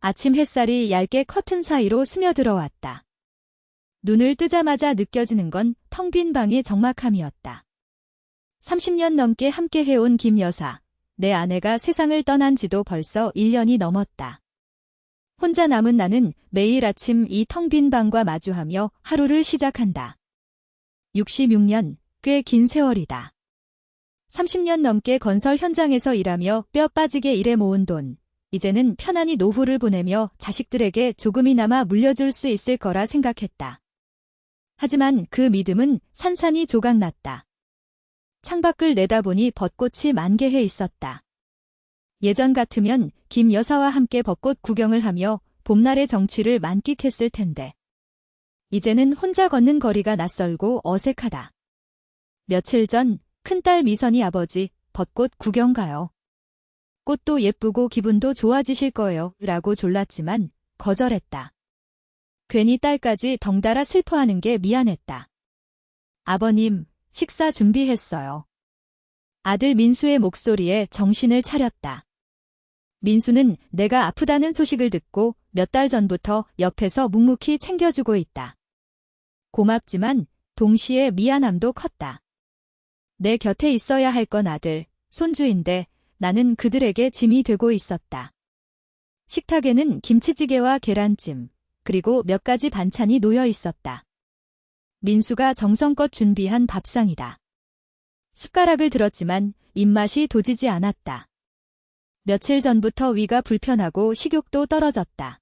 아침 햇살이 얇게 커튼 사이로 스며들어왔다. 눈을 뜨자마자 느껴지는 건 텅 빈 방의 적막함이었다. 30년 넘게 함께 해온 김 여사, 내 아내가 세상을 떠난 지도 벌써 1년이 넘었다. 혼자 남은 나는 매일 아침 이 텅 빈 방과 마주하며 하루를 시작한다. 66년, 꽤 긴 세월이다. 30년 넘게 건설 현장에서 일하며 뼈 빠지게 일해 모은 돈, 이제는 편안히 노후를 보내며 자식들에게 조금이나마 물려줄 수 있을 거라 생각했다. 하지만 그 믿음은 산산이 조각났다. 창밖을 내다보니 벚꽃이 만개해 있었다. 예전 같으면 김 여사와 함께 벚꽃 구경을 하며 봄날의 정취를 만끽했을 텐데. 이제는 혼자 걷는 거리가 낯설고 어색하다. 며칠 전 큰딸 미선이 아버지, 벚꽃 구경 가요. 꽃도 예쁘고 기분도 좋아지실 거예요 라고 졸랐지만 거절했다. 괜히 딸까지 덩달아 슬퍼하는 게 미안했다. 아버님, 식사 준비했어요. 아들 민수의 목소리에 정신을 차렸다. 민수는 내가 아프다는 소식을 듣고 몇 달 전부터 옆에서 묵묵히 챙겨주고 있다. 고맙지만 동시에 미안함도 컸다. 내 곁에 있어야 할 건 아들, 손주인데 나는 그들에게 짐이 되고 있었다. 식탁에는 김치찌개와 계란찜, 그리고 몇 가지 반찬이 놓여 있었다. 민수가 정성껏 준비한 밥상이다. 숟가락을 들었지만 입맛이 도지지 않았다. 며칠 전부터 위가 불편하고 식욕도 떨어졌다.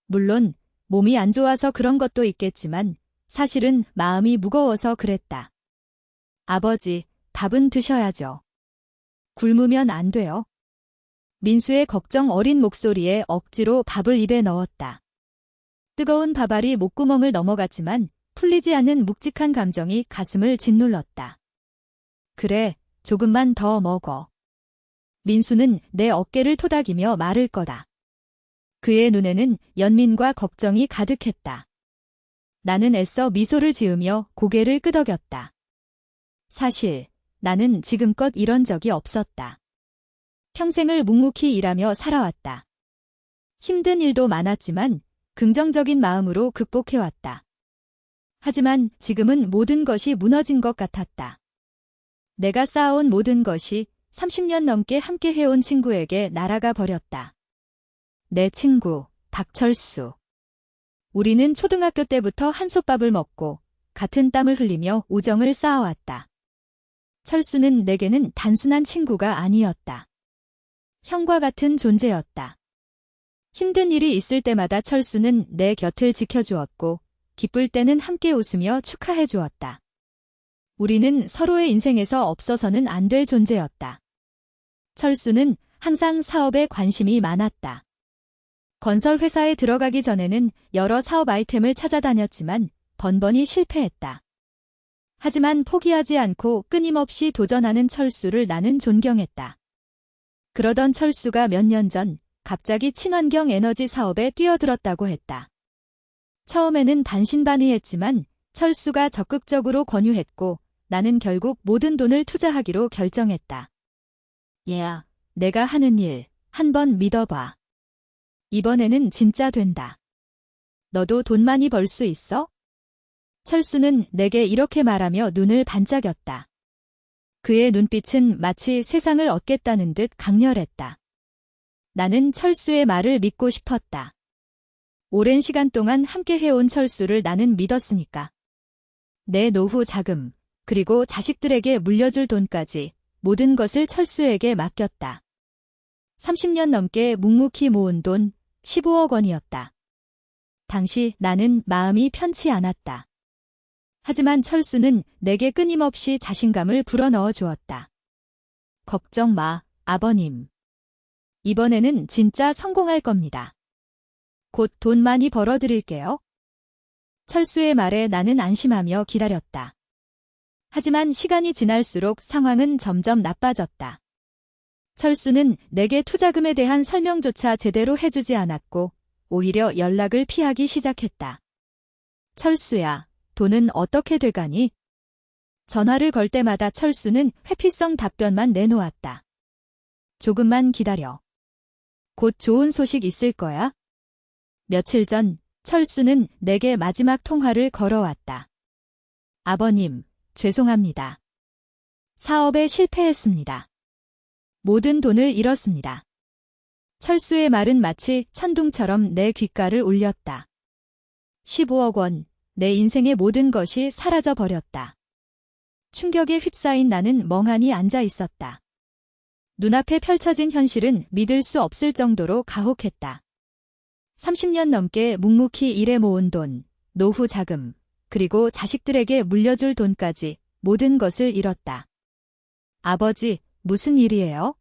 물론 몸이 안 좋아서 그런 것도 있겠지만 사실은 마음이 무거워서 그랬다. 아버지, 밥은 드셔야죠. 굶으면 안 돼요. 민수의 걱정 어린 목소리에 억지로 밥을 입에 넣었다. 뜨거운 밥알이 목구멍을 넘어갔지만 풀리지 않는 묵직한 감정이 가슴을 짓눌렀다. 그래, 조금만 더 먹어. 민수는 내 어깨를 토닥이며 말을 거다. 그의 눈에는 연민과 걱정이 가득했다. 나는 애써 미소를 지으며 고개를 끄덕였다. 사실 나는 지금껏 이런 적이 없었다. 평생을 묵묵히 일하며 살아왔다. 힘든 일도 많았지만 긍정적인 마음으로 극복해왔다. 하지만 지금은 모든 것이 무너진 것 같았다. 내가 쌓아온 모든 것이 30년 넘게 함께 해온 친구에게 날아가 버렸다. 내 친구, 박철수. 우리는 초등학교 때부터 한솥밥을 먹고 같은 땀을 흘리며 우정을 쌓아왔다. 철수는 내게는 단순한 친구가 아니었다. 형과 같은 존재였다. 힘든 일이 있을 때마다 철수는 내 곁을 지켜주었고 기쁠 때는 함께 웃으며 축하해 주었다. 우리는 서로의 인생에서 없어서는 안 될 존재였다. 철수는 항상 사업에 관심이 많았다. 건설 회사에 들어가기 전에는 여러 사업 아이템을 찾아다녔지만 번번이 실패했다. 하지만 포기하지 않고 끊임없이 도전하는 철수를 나는 존경했다. 그러던 철수가 몇 년 전 갑자기 친환경 에너지 사업에 뛰어들었다고 했다. 처음에는 반신반의했지만 철수가 적극적으로 권유했고 나는 결국 모든 돈을 투자하기로 결정했다. 얘야, 내가 하는 일 한번 믿어봐. 이번에는 진짜 된다. 너도 돈 많이 벌 수 있어? 철수는 내게 이렇게 말하며 눈을 반짝였다. 그의 눈빛은 마치 세상을 얻겠다는 듯 강렬했다. 나는 철수의 말을 믿고 싶었다. 오랜 시간 동안 함께 해온 철수를 나는 믿었으니까. 내 노후 자금, 그리고 자식들에게 물려줄 돈까지 모든 것을 철수에게 맡겼다. 30년 넘게 묵묵히 모은 돈 15억 원이었다. 당시 나는 마음이 편치 않았다. 하지만 철수는 내게 끊임없이 자신감을 불어넣어 주었다. 걱정 마, 아버님. 이번에는 진짜 성공할 겁니다. 곧 돈 많이 벌어드릴게요. 철수의 말에 나는 안심하며 기다렸다. 하지만 시간이 지날수록 상황은 점점 나빠졌다. 철수는 내게 투자금에 대한 설명조차 제대로 해주지 않았고 오히려 연락을 피하기 시작했다. 철수야, 돈은 어떻게 돼가니? 전화를 걸 때마다 철수는 회피성 답변만 내놓았다. 조금만 기다려. 곧 좋은 소식 있을 거야. 며칠 전 철수는 내게 마지막 통화를 걸어왔다. 아버님, 죄송합니다. 사업에 실패했습니다. 모든 돈을 잃었습니다. 철수의 말은 마치 천둥처럼 내 귓가를 울렸다. 15억 원, 내 인생의 모든 것이 사라져 버렸다. 충격에 휩싸인 나는 멍하니 앉아 있었다. 눈앞에 펼쳐진 현실은 믿을 수 없을 정도로 가혹했다. 30년 넘게 묵묵히 일해 모은 돈, 노후 자금, 그리고 자식들에게 물려줄 돈까지 모든 것을 잃었다. 아버지, 무슨 일이에요?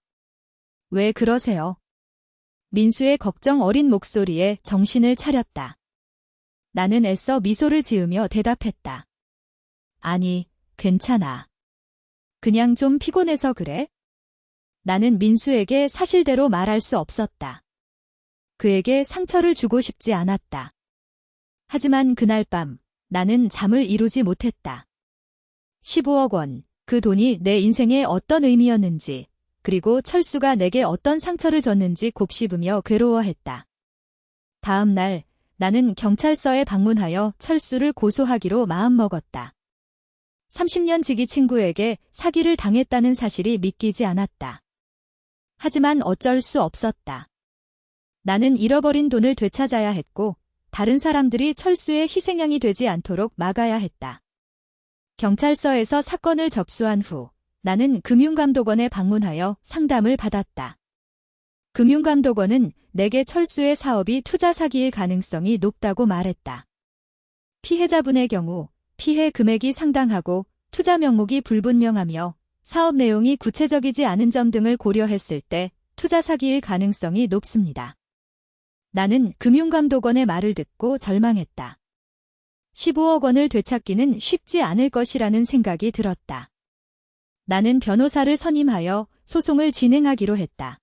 왜 그러세요? 민수의 걱정 어린 목소리에 정신을 차렸다. 나는 애써 미소를 지으며 대답했다. 아니, 괜찮아. 그냥 좀 피곤해서 그래? 나는 민수에게 사실대로 말할 수 없었다. 그에게 상처를 주고 싶지 않았다. 하지만 그날 밤 나는 잠을 이루지 못했다. 15억 원, 그 돈이 내 인생에 어떤 의미였는지, 그리고 철수가 내게 어떤 상처를 줬는지 곱씹으며 괴로워했다. 다음 날 나는 경찰서에 방문하여 철수를 고소하기로 마음먹었다. 30년 지기 친구에게 사기를 당했다는 사실이 믿기지 않았다. 하지만 어쩔 수 없었다. 나는 잃어버린 돈을 되찾아야 했고 다른 사람들이 철수의 희생양이 되지 않도록 막아야 했다. 경찰서에서 사건을 접수한 후 나는 금융감독원에 방문하여 상담을 받았다. 금융감독원은 내게 철수의 사업이 투자 사기일 가능성이 높다고 말했다. 피해자분의 경우 피해 금액이 상당하고 투자 명목이 불분명하며 사업 내용이 구체적이지 않은 점 등을 고려했을 때 투자 사기일 가능성이 높습니다. 나는 금융감독원의 말을 듣고 절망했다. 15억 원을 되찾기는 쉽지 않을 것이라는 생각이 들었다. 나는 변호사를 선임하여 소송을 진행하기로 했다.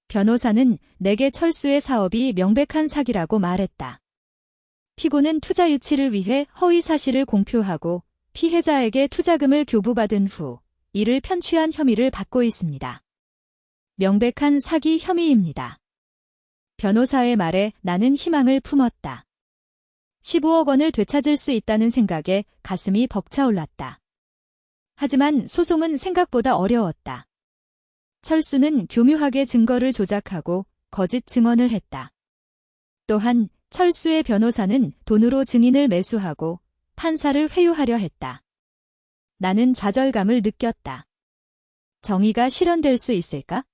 변호사는 내게 철수의 사업이 명백한 사기라고 말했다. 피고는 투자 유치를 위해 허위 사실을 공표하고 피해자에게 투자금을 교부받은 후 이를 편취한 혐의를 받고 있습니다. 명백한 사기 혐의입니다. 변호사의 말에 나는 희망을 품었다. 15억 원을 되찾을 수 있다는 생각에 가슴이 벅차올랐다. 하지만 소송은 생각보다 어려웠다. 철수는 교묘하게 증거를 조작하고 거짓 증언을 했다. 또한 철수의 변호사는 돈으로 증인을 매수하고 판사를 회유하려 했다. 나는 좌절감을 느꼈다. 정의가 실현될 수 있을까?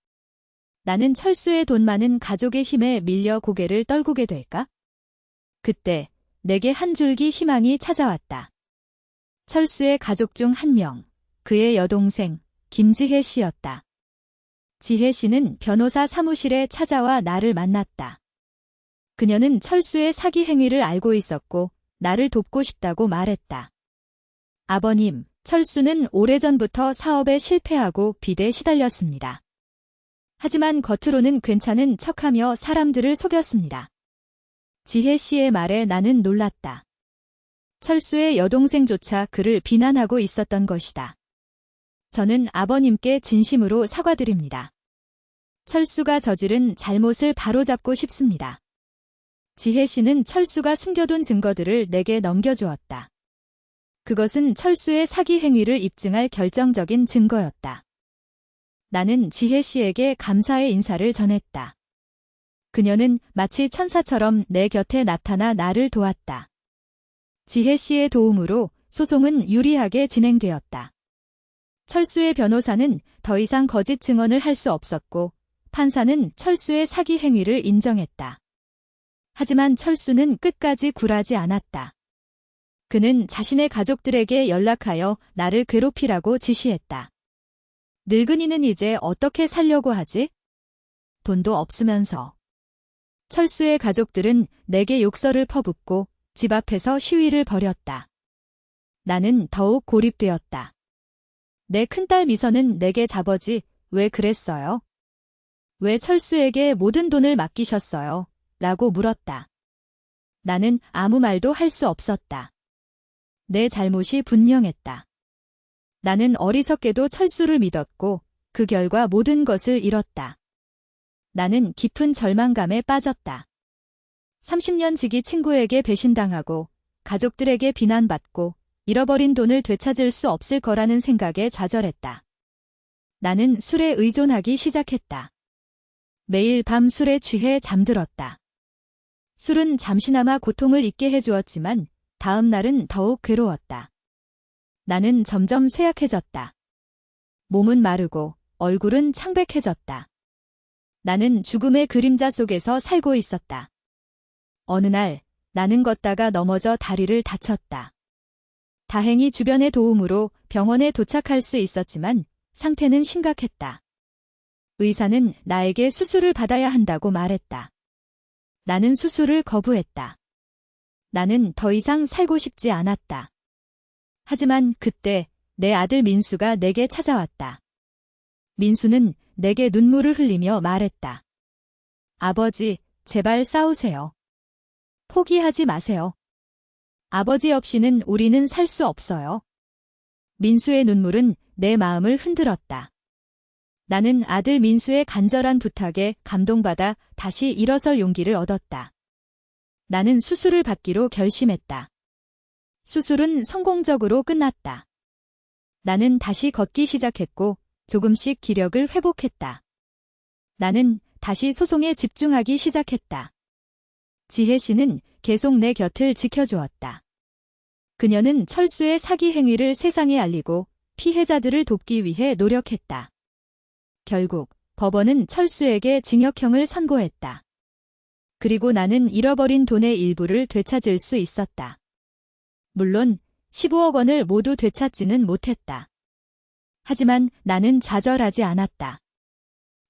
나는 철수의 돈 많은 가족의 힘에 밀려 고개를 떨구게 될까? 그때 내게 한 줄기 희망이 찾아왔다. 철수의 가족 중 한 명, 그의 여동생 김지혜 씨였다. 지혜 씨는 변호사 사무실에 찾아와 나를 만났다. 그녀는 철수의 사기 행위를 알고 있었고 나를 돕고 싶다고 말했다. 아버님, 철수는 오래전부터 사업에 실패하고 빚에 시달렸습니다. 하지만 겉으로는 괜찮은 척하며 사람들을 속였습니다. 지혜 씨의 말에 나는 놀랐다. 철수의 여동생조차 그를 비난하고 있었던 것이다. 저는 아버님께 진심으로 사과드립니다. 철수가 저지른 잘못을 바로잡고 싶습니다. 지혜 씨는 철수가 숨겨둔 증거들을 내게 넘겨주었다. 그것은 철수의 사기 행위를 입증할 결정적인 증거였다. 나는 지혜 씨에게 감사의 인사를 전했다. 그녀는 마치 천사처럼 내 곁에 나타나 나를 도왔다. 지혜 씨의 도움으로 소송은 유리하게 진행되었다. 철수의 변호사는 더 이상 거짓 증언을 할 수 없었고 판사는 철수의 사기 행위를 인정했다. 하지만 철수는 끝까지 굴하지 않았다. 그는 자신의 가족들에게 연락하여 나를 괴롭히라고 지시했다. 늙은이는 이제 어떻게 살려고 하지? 돈도 없으면서. 철수의 가족들은 내게 욕설을 퍼붓고 집 앞에서 시위를 벌였다. 나는 더욱 고립되었다. 내 큰딸 미선은 내게 자버지 왜 그랬어요? 왜 철수에게 모든 돈을 맡기셨어요? 라고 물었다. 나는 아무 말도 할 수 없었다. 내 잘못이 분명했다. 나는 어리석게도 철수를 믿었고 그 결과 모든 것을 잃었다. 나는 깊은 절망감에 빠졌다. 30년 지기 친구에게 배신당하고 가족들에게 비난받고 잃어버린 돈을 되찾을 수 없을 거라는 생각에 좌절했다. 나는 술에 의존하기 시작했다. 매일 밤 술에 취해 잠들었다. 술은 잠시나마 고통을 잊게 해주었지만 다음 날은 더욱 괴로웠다. 나는 점점 쇠약해졌다. 몸은 마르고 얼굴은 창백해졌다. 나는 죽음의 그림자 속에서 살고 있었다. 어느 날 나는 걷다가 넘어져 다리를 다쳤다. 다행히 주변의 도움으로 병원에 도착할 수 있었지만 상태는 심각했다. 의사는 나에게 수술을 받아야 한다고 말했다. 나는 수술을 거부했다. 나는 더 이상 살고 싶지 않았다. 하지만 그때 내 아들 민수가 내게 찾아왔다. 민수는 내게 눈물을 흘리며 말했다. 아버지, 제발 싸우세요. 포기하지 마세요. 아버지 없이는 우리는 살 수 없어요. 민수의 눈물은 내 마음을 흔들었다. 나는 아들 민수의 간절한 부탁에 감동받아 다시 일어설 용기를 얻었다. 나는 수술을 받기로 결심했다. 수술은 성공적으로 끝났다. 나는 다시 걷기 시작했고 조금씩 기력을 회복했다. 나는 다시 소송에 집중하기 시작했다. 지혜 씨는 계속 내 곁을 지켜주었다. 그녀는 철수의 사기 행위를 세상에 알리고 피해자들을 돕기 위해 노력했다. 결국 법원은 철수에게 징역형을 선고했다. 그리고 나는 잃어버린 돈의 일부를 되찾을 수 있었다. 물론 15억 원을 모두 되찾지는 못했다. 하지만 나는 좌절하지 않았다.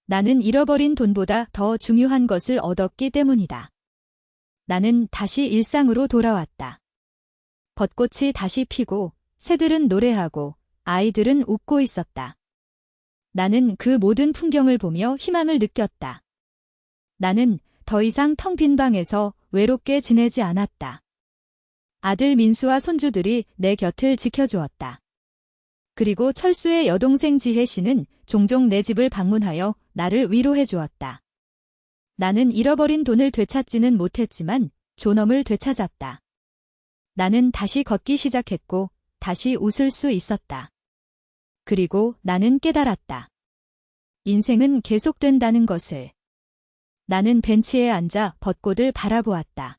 나는 잃어버린 돈보다 더 중요한 것을 얻었기 때문이다. 나는 다시 일상으로 돌아왔다. 벚꽃이 다시 피고 새들은 노래하고 아이들은 웃고 있었다. 나는 그 모든 풍경을 보며 희망을 느꼈다. 나는 더 이상 텅 빈 방에서 외롭게 지내지 않았다. 아들 민수와 손주들이 내 곁을 지켜주었다. 그리고 철수의 여동생 지혜 씨는 종종 내 집을 방문하여 나를 위로해 주었다. 나는 잃어버린 돈을 되찾지는 못했지만 존엄을 되찾았다. 나는 다시 걷기 시작했고 다시 웃을 수 있었다. 그리고 나는 깨달았다. 인생은 계속된다는 것을. 나는 벤치에 앉아 벚꽃을 바라보았다.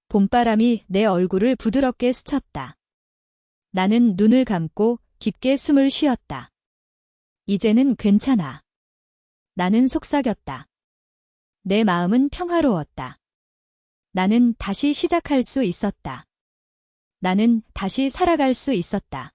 봄바람이 내 얼굴을 부드럽게 스쳤다. 나는 눈을 감고 깊게 숨을 쉬었다. 이제는 괜찮아. 나는 속삭였다. 내 마음은 평화로웠다. 나는 다시 시작할 수 있었다. 나는 다시 살아갈 수 있었다.